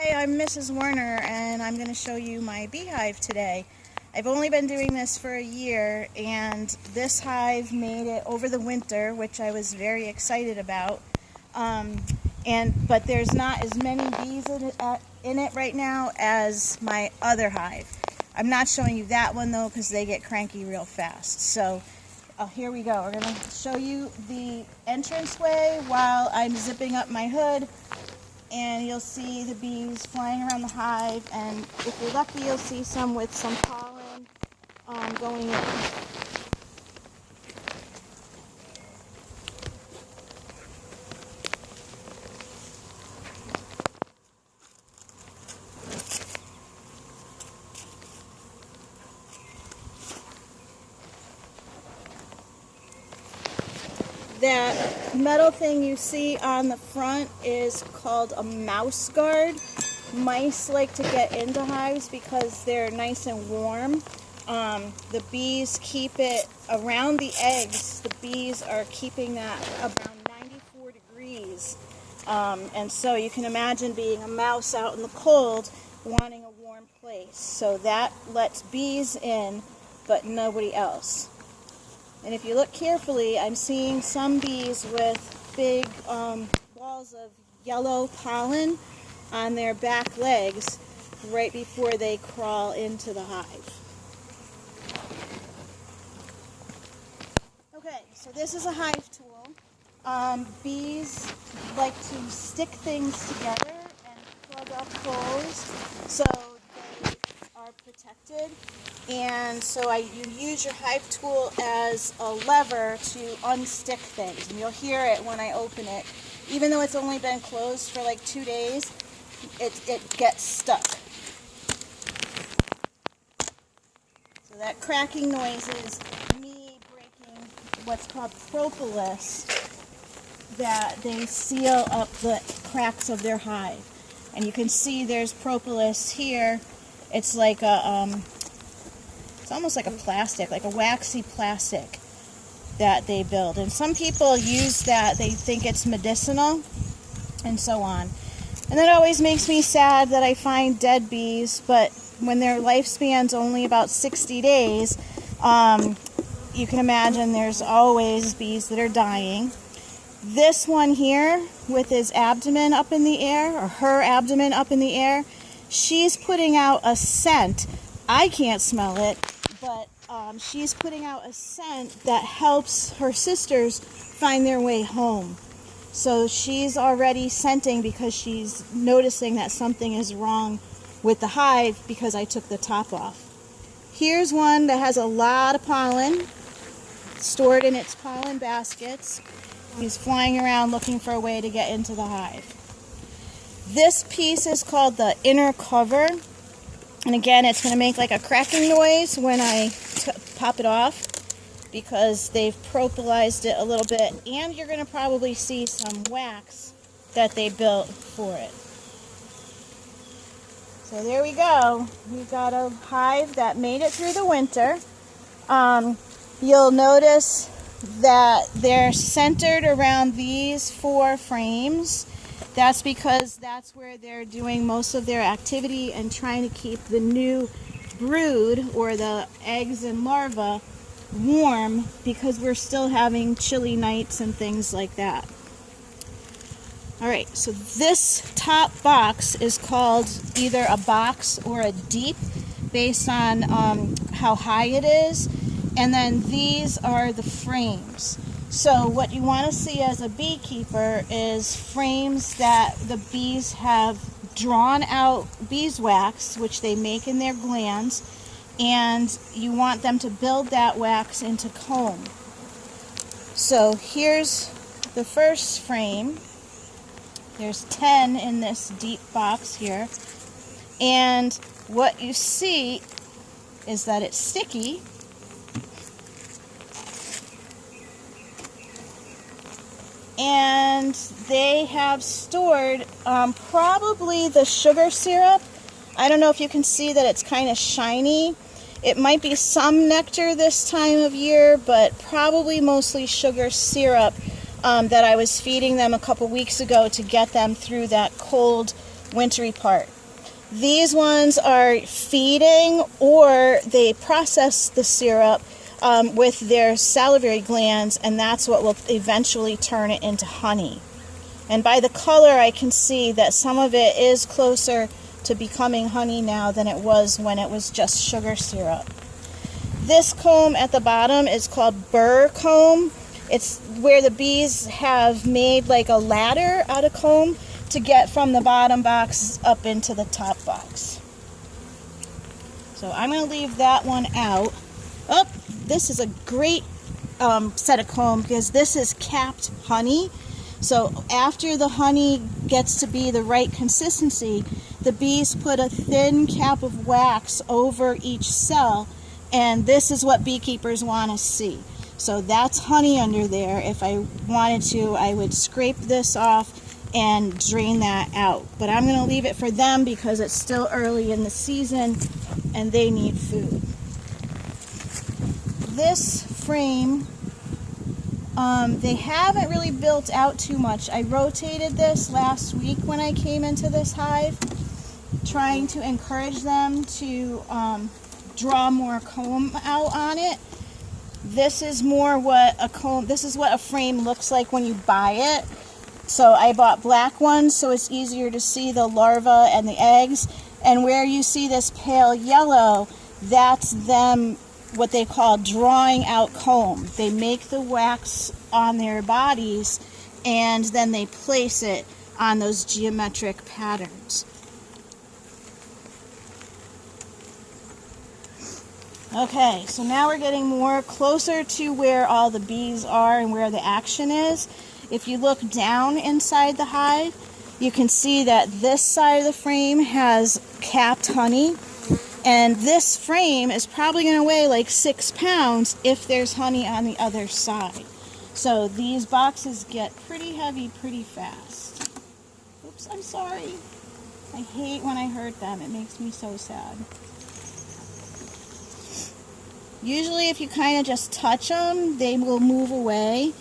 Hi, I'm Mrs. Werner and I'm going to show you my beehive today. I've only been doing this for a year and this hive made it over the winter, which I was very excited about. But there's not as many bees in it right now as my other hive. I'm not showing you that one though because they get cranky real fast. So here we go. We're going to show you the entranceway while I'm zipping up my hood. And you'll see the bees flying around the hive, and if you're lucky you'll see some with some pollen going in. That metal thing you see on the front is called a mouse guard. Mice like to get into hives because they're nice and warm. The bees keep it around the eggs. The bees are keeping that around 94 degrees. And so you can imagine being a mouse out in the cold wanting a warm place. So that lets bees in, but nobody else. And if you look carefully, I'm seeing some bees with big balls of yellow pollen on their back legs right before they crawl into the hive. Okay, so this is a hive tool. Bees like to stick things together and plug up holes so they are protected. And so you use your hive tool as a lever to unstick things. And you'll hear it when I open it. Even though it's only been closed for like 2 days, it gets stuck. So that cracking noise is me breaking what's called propolis, that they seal up the cracks of their hive. And you can see there's propolis here. It's like it's almost like a plastic, like a waxy plastic that they build. And some people use that, they think it's medicinal, and so on. And that always makes me sad that I find dead bees, but when their lifespan's only about 60 days, you can imagine there's always bees that are dying. This one here, with his abdomen up in the air, or her abdomen up in the air, she's putting out a scent. I can't smell it, but she's putting out a scent that helps her sisters find their way home. So she's already scenting because she's noticing that something is wrong with the hive because I took the top off. Here's one that has a lot of pollen stored in its pollen baskets. He's flying around looking for a way to get into the hive. This piece is called the inner cover. And again, it's going to make like a cracking noise when I pop it off because they've propolized it a little bit. And you're going to probably see some wax that they built for it. So there we go. We've got a hive that made it through the winter. You'll notice that they're centered around these 4 frames. That's because that's where they're doing most of their activity and trying to keep the new brood, or the eggs and larvae, warm because we're still having chilly nights and things like that. Alright, so this top box is called either a box or a deep based on how high it is. And then these are the frames. So what you want to see as a beekeeper is frames that the bees have drawn out beeswax, which they make in their glands, and you want them to build that wax into comb. So here's the first frame. There's 10 in this deep box here. And what you see is that it's sticky. And they have stored probably the sugar syrup. I don't know if you can see that it's kind of shiny. It might be some nectar this time of year, but probably mostly sugar syrup that I was feeding them a couple weeks ago to get them through that cold wintry part. These ones are feeding, or they process the syrup with their salivary glands, and that's what will eventually turn it into honey. And by the color, I can see that some of it is closer to becoming honey now than it was when it was just sugar syrup. This comb at the bottom is called burr comb. It's where the bees have made like a ladder out of comb to get from the bottom box up into the top box. So I'm going to leave that one out. Oh, this is a great set of comb because this is capped honey. So after the honey gets to be the right consistency, the bees put a thin cap of wax over each cell, and this is what beekeepers want to see. So that's honey under there. If I wanted to, I would scrape this off and drain that out. But I'm going to leave it for them because it's still early in the season and they need food. This frame, they haven't really built out too much. I rotated this last week when I came into this hive, trying to encourage them to draw more comb out on it. This is more what a comb, this is what a frame looks like when you buy it. So I bought black ones so it's easier to see the larvae and the eggs. And where you see this pale yellow, that's them, what they call drawing out comb. They make the wax on their bodies and then they place it on those geometric patterns. Okay, so now we're getting more closer to where all the bees are and where the action is. If you look down inside the hive, you can see that this side of the frame has capped honey, and this frame is probably going to weigh like 6 pounds if there's honey on the other side. So these boxes get pretty heavy pretty fast. Oops, I'm sorry. I hate when I hurt them. It makes me so sad. Usually if you kind of just touch them, they will move away.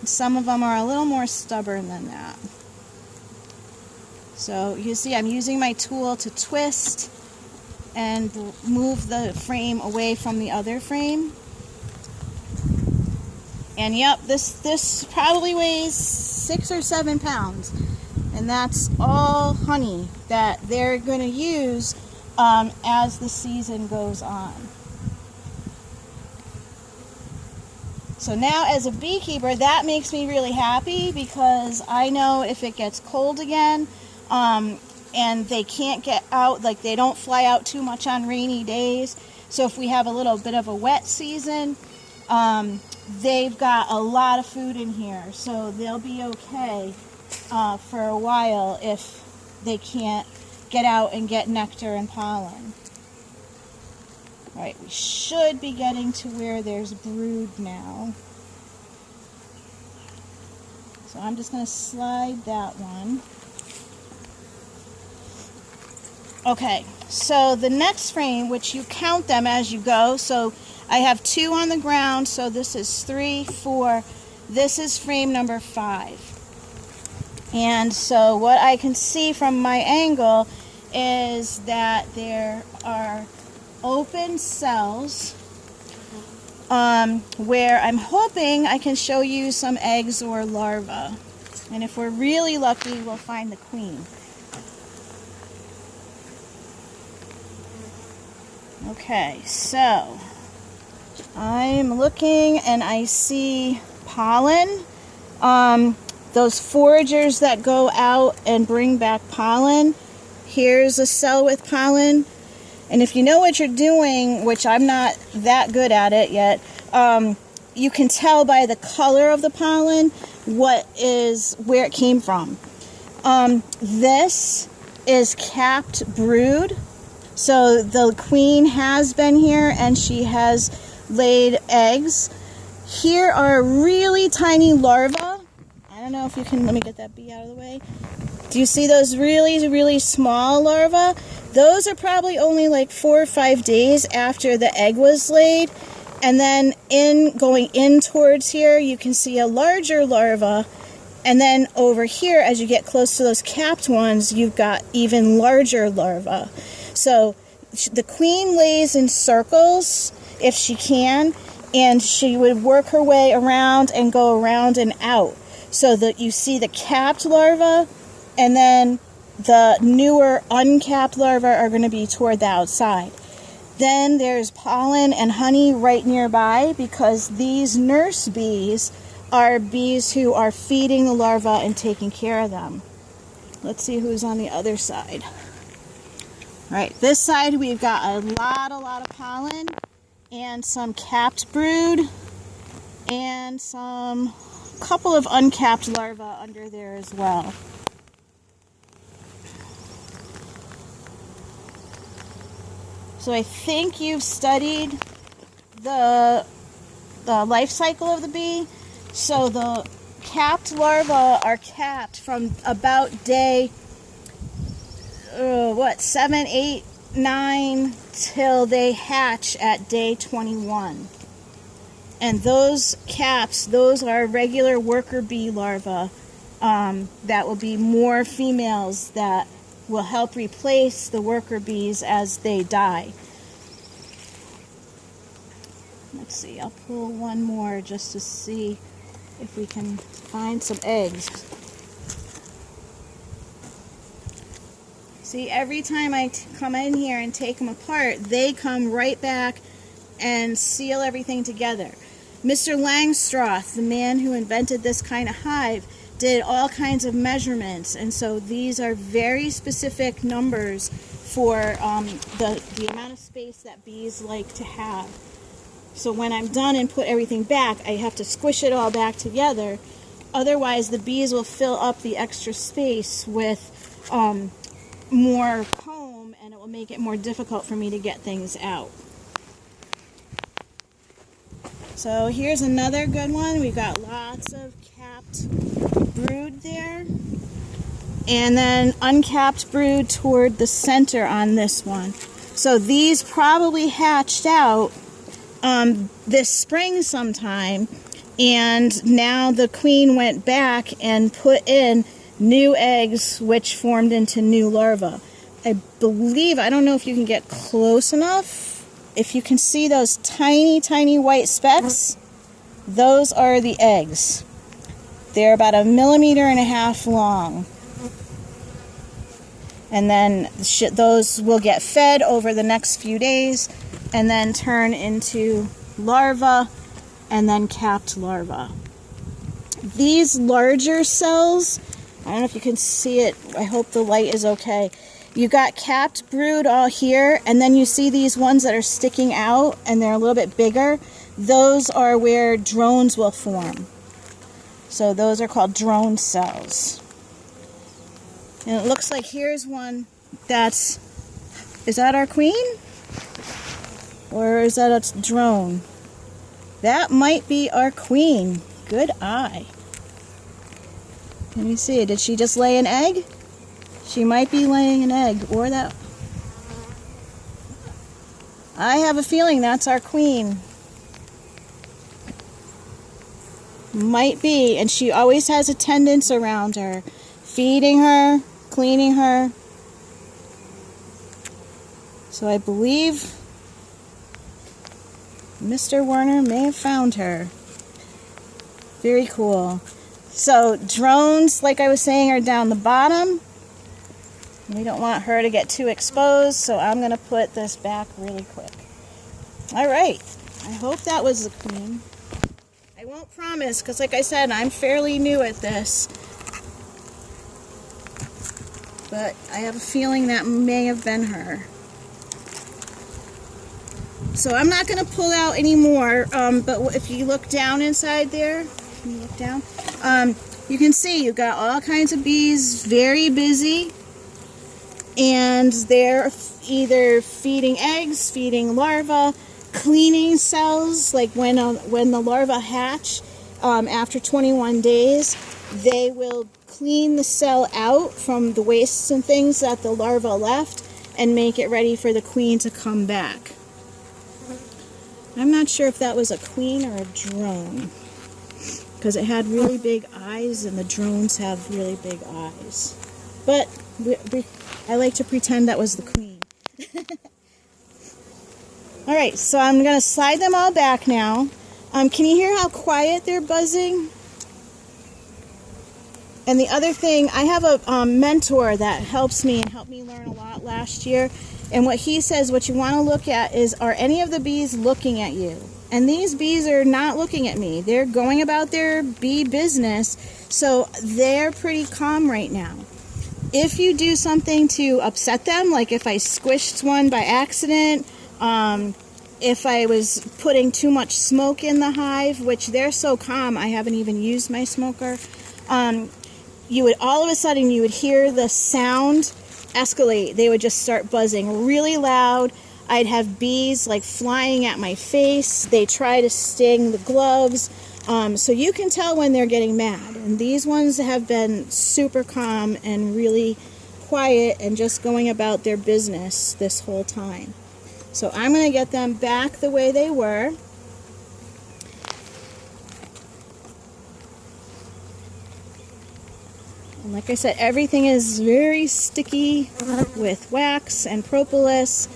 Some of them are a little more stubborn than that. So you see I'm using my tool to twist and move the frame away from the other frame. And yep, this probably weighs 6 or 7 pounds. And that's all honey that they're going to use as the season goes on. So now as a beekeeper, that makes me really happy because I know if it gets cold again and they can't get out, like they don't fly out too much on rainy days. So if we have a little bit of a wet season, they've got a lot of food in here. So they'll be okay for a while if they can't get out and get nectar and pollen. All right, we should be getting to where there's brood now. So I'm just going to slide that one. Okay, so the next frame, which you count them as you go, so I have 2 on the ground, so this is 3, 4, this is frame number 5. And so what I can see from my angle is that there are open cells where I'm hoping I can show you some eggs or larvae. And if we're really lucky, we'll find the queen. Okay, so I'm looking and I see pollen. Those foragers that go out and bring back pollen. Here's a cell with pollen. And if you know what you're doing, which I'm not that good at it yet, you can tell by the color of the pollen where it came from. This is capped brood. So the queen has been here and she has laid eggs. Here are really tiny larvae. I don't know if you can, let me get that bee out of the way. Do you see those really, really small larvae? Those are probably only like 4 or 5 days after the egg was laid. And then going in towards here, you can see a larger larva. And then over here, as you get close to those capped ones, you've got even larger larvae. So the queen lays in circles if she can, and she would work her way around and go around and out, so that you see the capped larvae, and then the newer uncapped larvae are going to be toward the outside. Then there's pollen and honey right nearby, because these nurse bees are bees who are feeding the larvae and taking care of them. Let's see who's on the other side. All right, this side we've got a lot of pollen and some capped brood and some couple of uncapped larvae under there as well. So I think you've studied the life cycle of the bee. So the capped larvae are capped from about day 7, 8, 9 till they hatch at day 21. And those caps, those are regular worker bee larvae. That will be more females that will help replace the worker bees as they die. Let's see, I'll pull one more just to see if we can find some eggs. See, every time I come in here and take them apart, they come right back and seal everything together. Mr. Langstroth, the man who invented this kind of hive, did all kinds of measurements, and so these are very specific numbers for the amount of space that bees like to have. So when I'm done and put everything back, I have to squish it all back together. Otherwise, the bees will fill up the extra space with more comb, and it will make it more difficult for me to get things out. So here's another good one. We've got lots of capped brood there, and then uncapped brood toward the center on this one. So these probably hatched out this spring sometime, and now the queen went back and put in new eggs, which formed into new larvae. I believe, I don't know if you can get close enough, if you can see those tiny white specks, those are the eggs. They're about 1.5 millimeters long. And then those will get fed over the next few days and then turn into larvae and then capped larvae. These larger cells, I don't know if you can see it, I hope the light is okay. You got capped brood all here, and then you see these ones that are sticking out and they're a little bit bigger. Those are where drones will form. So those are called drone cells. And it looks like here's one that's, is that our queen? Or is that a drone? That might be our queen. Good eye. Let me see, did she just lay an egg? She might be laying an egg, or that. I have a feeling that's our queen. Might be, and she always has attendants around her, feeding her, cleaning her. So I believe Mr. Werner may have found her. Very cool. So drones, like I was saying, are down the bottom. We don't want her to get too exposed, so I'm going to put this back really quick. All right. I hope that was the queen. I won't promise, because like I said, I'm fairly new at this. But I have a feeling that may have been her. So I'm not going to pull out any more, but if you look down inside there, can you look down? You can see you've got all kinds of bees, very busy. And they're either feeding eggs, feeding larvae, cleaning cells, like when the larvae hatch, after 21 days, they will clean the cell out from the wastes and things that the larva left and make it ready for the queen to come back. I'm not sure if that was a queen or a drone, because it had really big eyes, and the drones have really big eyes. But I like to pretend that was the queen. All right, so I'm going to slide them all back now. Can you hear how quiet they're buzzing? And the other thing, I have a mentor that helps me and helped me learn a lot last year. And what he says, what you want to look at is, are any of the bees looking at you? And these bees are not looking at me. They're going about their bee business, so they're pretty calm right now. If you do something to upset them, like if I squished one by accident, if I was putting too much smoke in the hive, which they're so calm, I haven't even used my smoker, you would all of a sudden you would hear the sound escalate. They would just start buzzing really loud. I'd have bees like flying at my face. They try to sting the gloves. So you can tell when they're getting mad. And these ones have been super calm and really quiet and just going about their business this whole time. So I'm going to get them back the way they were. And like I said, everything is very sticky with wax and propolis,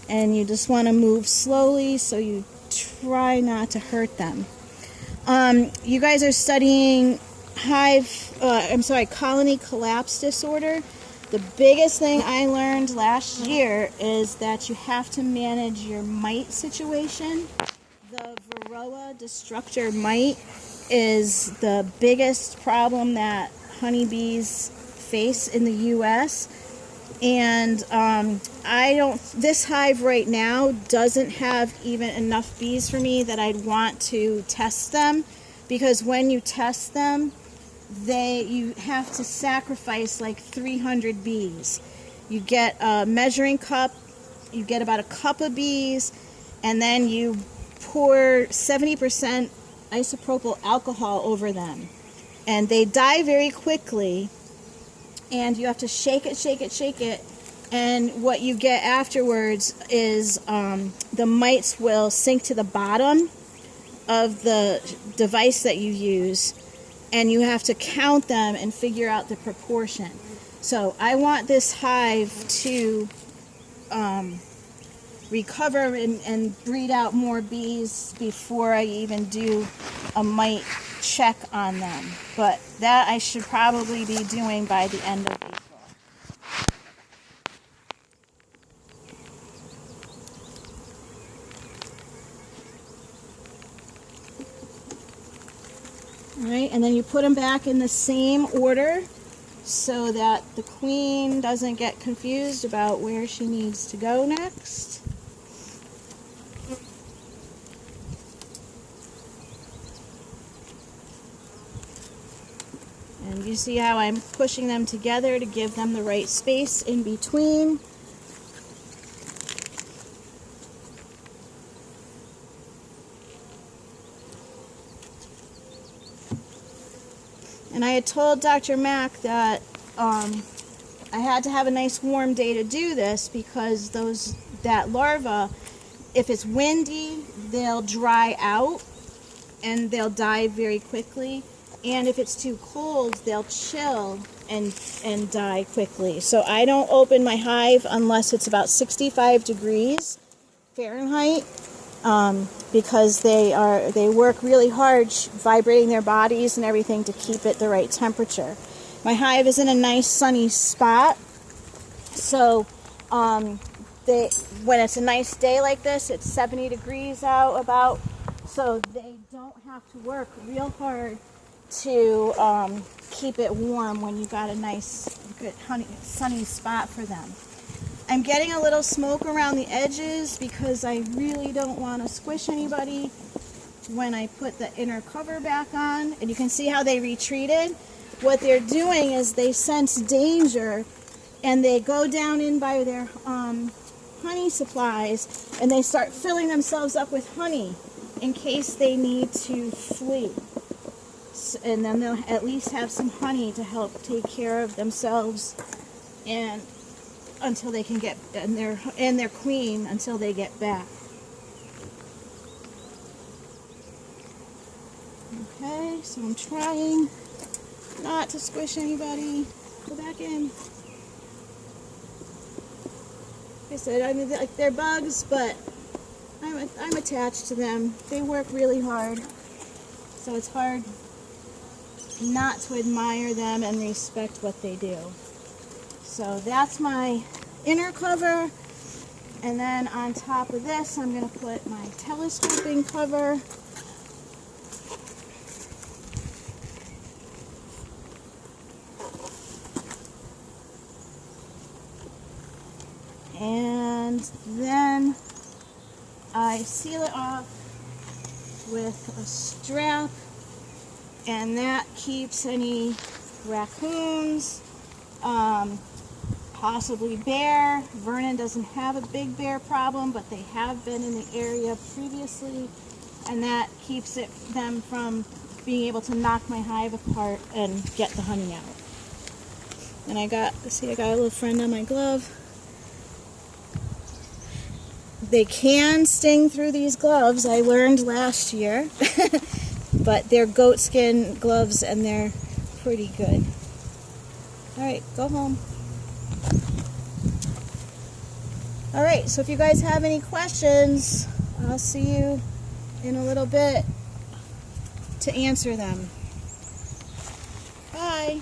and you just want to move slowly so you try not to hurt them. You guys are studying colony collapse disorder. The biggest thing I learned last year is that you have to manage your mite situation. The Varroa destructor mite is the biggest problem that honeybees face in the U.S. And this hive right now doesn't have even enough bees for me that I'd want to test them, because when you test them, you have to sacrifice like 300 bees. You get a measuring cup, you get about a cup of bees, and then you pour 70% isopropyl alcohol over them. And they die very quickly, and you have to shake it, shake it, shake it. And what you get afterwards is the mites will sink to the bottom of the device that you use, and you have to count them and figure out the proportion. So I want this hive to recover and breed out more bees before I even do a mite check on them. But that I should probably be doing by the end of April. Alright, and then you put them back in the same order so that the queen doesn't get confused about where she needs to go next. And you see how I'm pushing them together to give them the right space in between. And I had told Dr. Mack that I had to have a nice warm day to do this, because that larva, if it's windy, they'll dry out and they'll die very quickly. And if it's too cold, they'll chill and die quickly. So I don't open my hive unless it's about 65 degrees Fahrenheit. Because they work really hard vibrating their bodies and everything to keep it the right temperature. My hive is in a nice sunny spot, so when it's a nice day like this, it's 70 degrees out about, so they don't have to work real hard to keep it warm when you got a nice good sunny spot for them. I'm getting a little smoke around the edges because I really don't want to squish anybody when I put the inner cover back on. And you can see how they retreated. What they're doing is they sense danger and they go down in by their honey supplies and they start filling themselves up with honey in case they need to flee. And then they'll at least have some honey to help take care of themselves and until they can get, and their queen until they get back. Okay. so I'm trying not to squish anybody. Go back in. Like I said, I mean, like, they're bugs, but I'm attached to them. They work really hard, so it's hard not to admire them and respect what they do. So that's my inner cover, and then on top of this I'm going to put my telescoping cover. And then I seal it off with a strap, and that keeps any raccoons, possibly bear. Vernon doesn't have a big bear problem, but they have been in the area previously, and that keeps them from being able to knock my hive apart and get the honey out. And I got a little friend on my glove. They can sting through these gloves, I learned last year, but they're goatskin gloves and they're pretty good. Alright, go home. Alright, so if you guys have any questions, I'll see you in a little bit to answer them. Bye!